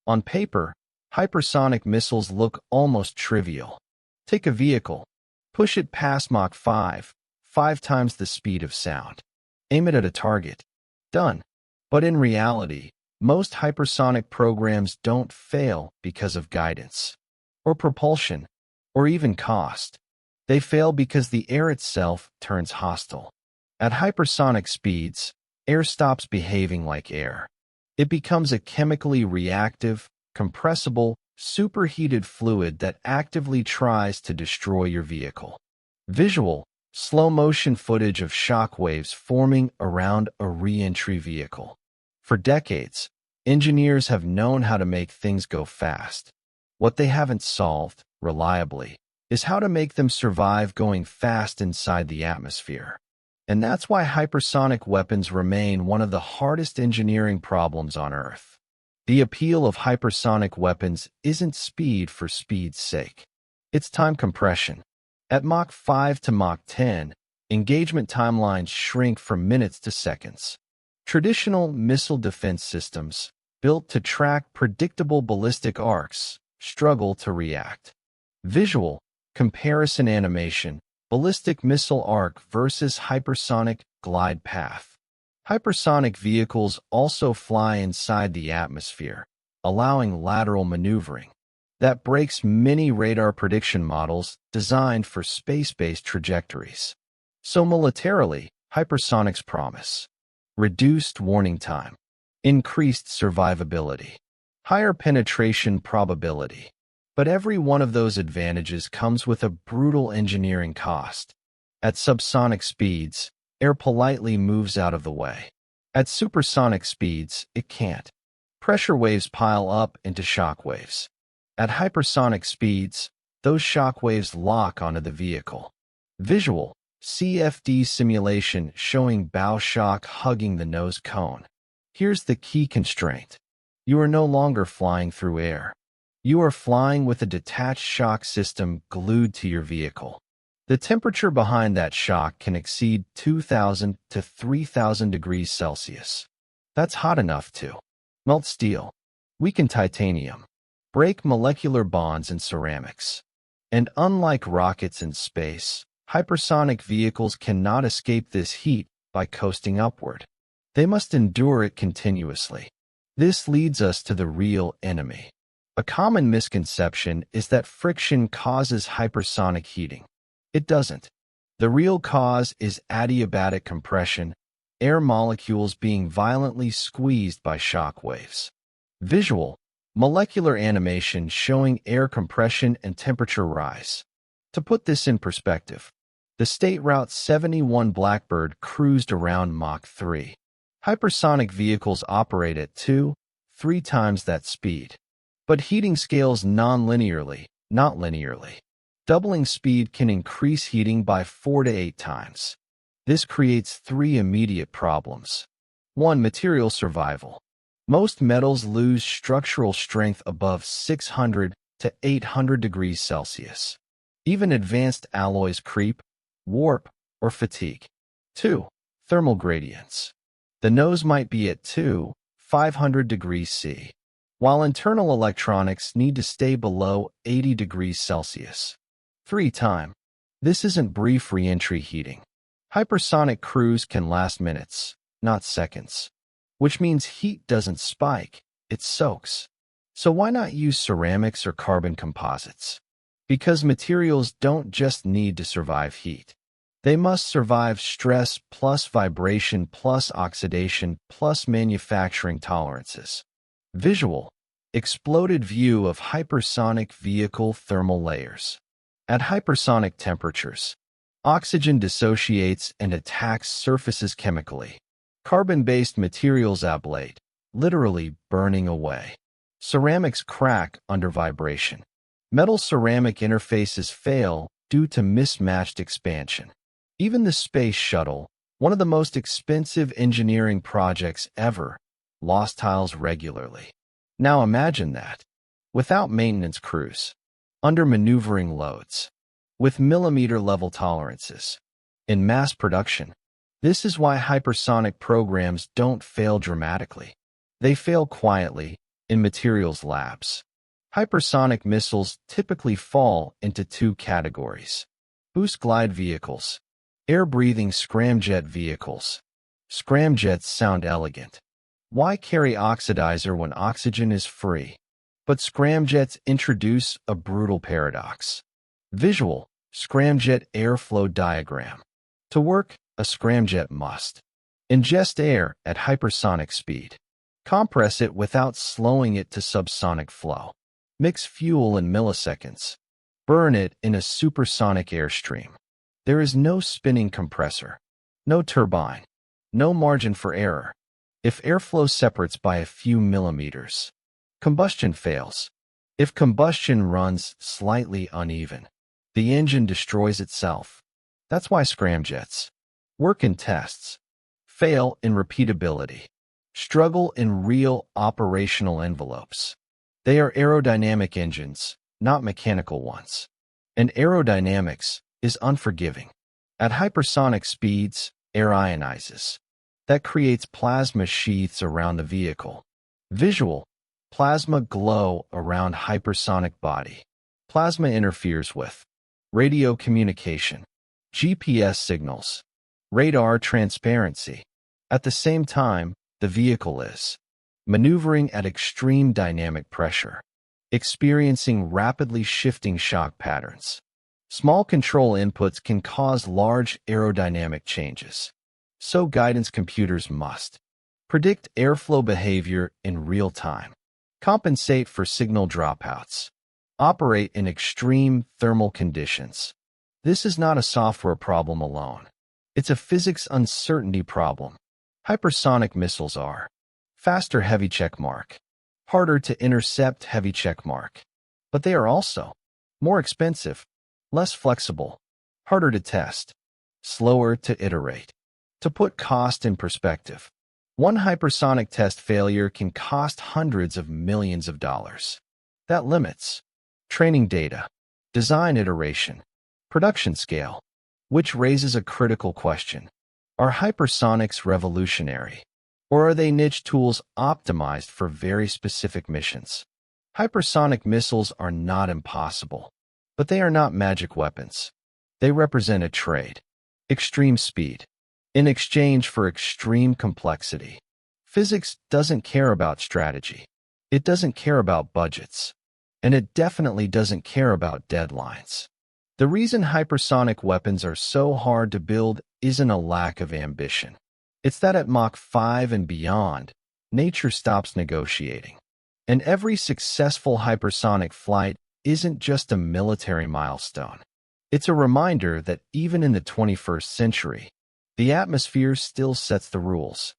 On paper, hypersonic missiles look almost trivial. Take a vehicle, push it past Mach 5, 5 times the speed of sound. Aim it at a target. Done. But in reality, most hypersonic programs don't fail because of guidance, or propulsion, or even cost. They fail because the air itself turns hostile. At hypersonic speeds, air stops behaving like air. It becomes a chemically reactive, compressible, superheated fluid that actively tries to destroy your vehicle. Visual, slow-motion footage of shock waves forming around a re-entry vehicle. For decades, engineers have known how to make things go fast. What they haven't solved, reliably, is how to make them survive going fast inside the atmosphere. And that's why hypersonic weapons remain one of the hardest engineering problems on Earth. The appeal of hypersonic weapons isn't speed for speed's sake. It's time compression. At Mach 5 to Mach 10, engagement timelines shrink from minutes to seconds. Traditional missile defense systems, built to track predictable ballistic arcs, struggle to react. Visual, comparison animation, ballistic missile arc versus hypersonic glide path. Hypersonic vehicles also fly inside the atmosphere, allowing lateral maneuvering. That breaks many radar prediction models designed for space-based trajectories. So militarily, hypersonics promise reduced warning time, increased survivability, higher penetration probability. But every one of those advantages comes with a brutal engineering cost. At subsonic speeds, air politely moves out of the way. At supersonic speeds, it can't. Pressure waves pile up into shock waves. At hypersonic speeds, those shock waves lock onto the vehicle. Visual, CFD simulation showing bow shock hugging the nose cone. Here's the key constraint. You are no longer flying through air. You are flying with a detached shock system glued to your vehicle. The temperature behind that shock can exceed 2,000 to 3,000 degrees Celsius. That's hot enough to melt steel, weaken titanium, break molecular bonds in ceramics. And unlike rockets in space, hypersonic vehicles cannot escape this heat by coasting upward. They must endure it continuously. This leads us to the real enemy. A common misconception is that friction causes hypersonic heating. It doesn't. The real cause is adiabatic compression, air molecules being violently squeezed by shock waves. Visual, molecular animation showing air compression and temperature rise. To put this in perspective, the State Route 71 Blackbird cruised around Mach 3. Hypersonic vehicles operate at 2-3 times that speed. But heating scales non-linearly, not linearly. Doubling speed can increase heating by 4 to 8 times. This creates 3 immediate problems. 1. Material survival. Most metals lose structural strength above 600 to 800 degrees Celsius. Even advanced alloys creep, warp, or fatigue. 2. Thermal gradients. The nose might be at 500 degrees C, while internal electronics need to stay below 80 degrees Celsius. 3. Time. This isn't brief re-entry heating. Hypersonic cruise can last minutes, not seconds, which means heat doesn't spike, it soaks. So why not use ceramics or carbon composites? Because materials don't just need to survive heat. They must survive stress plus vibration plus oxidation plus manufacturing tolerances. Visual, exploded view of hypersonic vehicle thermal layers. At hypersonic temperatures, oxygen dissociates and attacks surfaces chemically. Carbon-based materials ablate, literally burning away. Ceramics crack under vibration. Metal-ceramic interfaces fail due to mismatched expansion. Even the Space Shuttle, one of the most expensive engineering projects ever, lost tiles regularly. Now imagine that, without maintenance crews, under maneuvering loads, with millimeter-level tolerances. In mass production, this is why hypersonic programs don't fail dramatically. They fail quietly, in materials labs. Hypersonic missiles typically fall into two categories: boost glide vehicles, air-breathing scramjet vehicles. Scramjets sound elegant. Why carry oxidizer when oxygen is free? But scramjets introduce a brutal paradox. Visual: scramjet airflow diagram. To work, a scramjet must ingest air at hypersonic speed, compress it without slowing it to subsonic flow, mix fuel in milliseconds, burn it in a supersonic airstream. There is no spinning compressor, no turbine, no margin for error. If airflow separates by a few millimeters, combustion fails. If combustion runs slightly uneven, the engine destroys itself. That's why scramjets work in tests, fail in repeatability, struggle in real operational envelopes. They are aerodynamic engines, not mechanical ones. And aerodynamics is unforgiving. At hypersonic speeds, air ionizes. That creates plasma sheaths around the vehicle. Visual: plasma glow around hypersonic body. Plasma interferes with radio communication, GPS signals, radar transparency. At the same time, the vehicle is maneuvering at extreme dynamic pressure, experiencing rapidly shifting shock patterns. Small control inputs can cause large aerodynamic changes. So guidance computers must predict airflow behavior in real time, compensate for signal dropouts, operate in extreme thermal conditions. This is not a software problem alone. It's a physics uncertainty problem. Hypersonic missiles are faster, heavy checkmark, harder to intercept, heavy checkmark. But they are also more expensive, less flexible, harder to test, slower to iterate. To put cost in perspective, one hypersonic test failure can cost hundreds of millions of dollars. That limits training data, design iteration, production scale, which raises a critical question. Are hypersonics revolutionary, or are they niche tools optimized for very specific missions? Hypersonic missiles are not impossible, but they are not magic weapons. They represent a trade: extreme speed in exchange for extreme complexity. Physics doesn't care about strategy. It doesn't care about budgets. And it definitely doesn't care about deadlines. The reason hypersonic weapons are so hard to build isn't a lack of ambition. It's that at Mach 5 and beyond, nature stops negotiating. And every successful hypersonic flight isn't just a military milestone. It's a reminder that even in the 21st century, the atmosphere still sets the rules.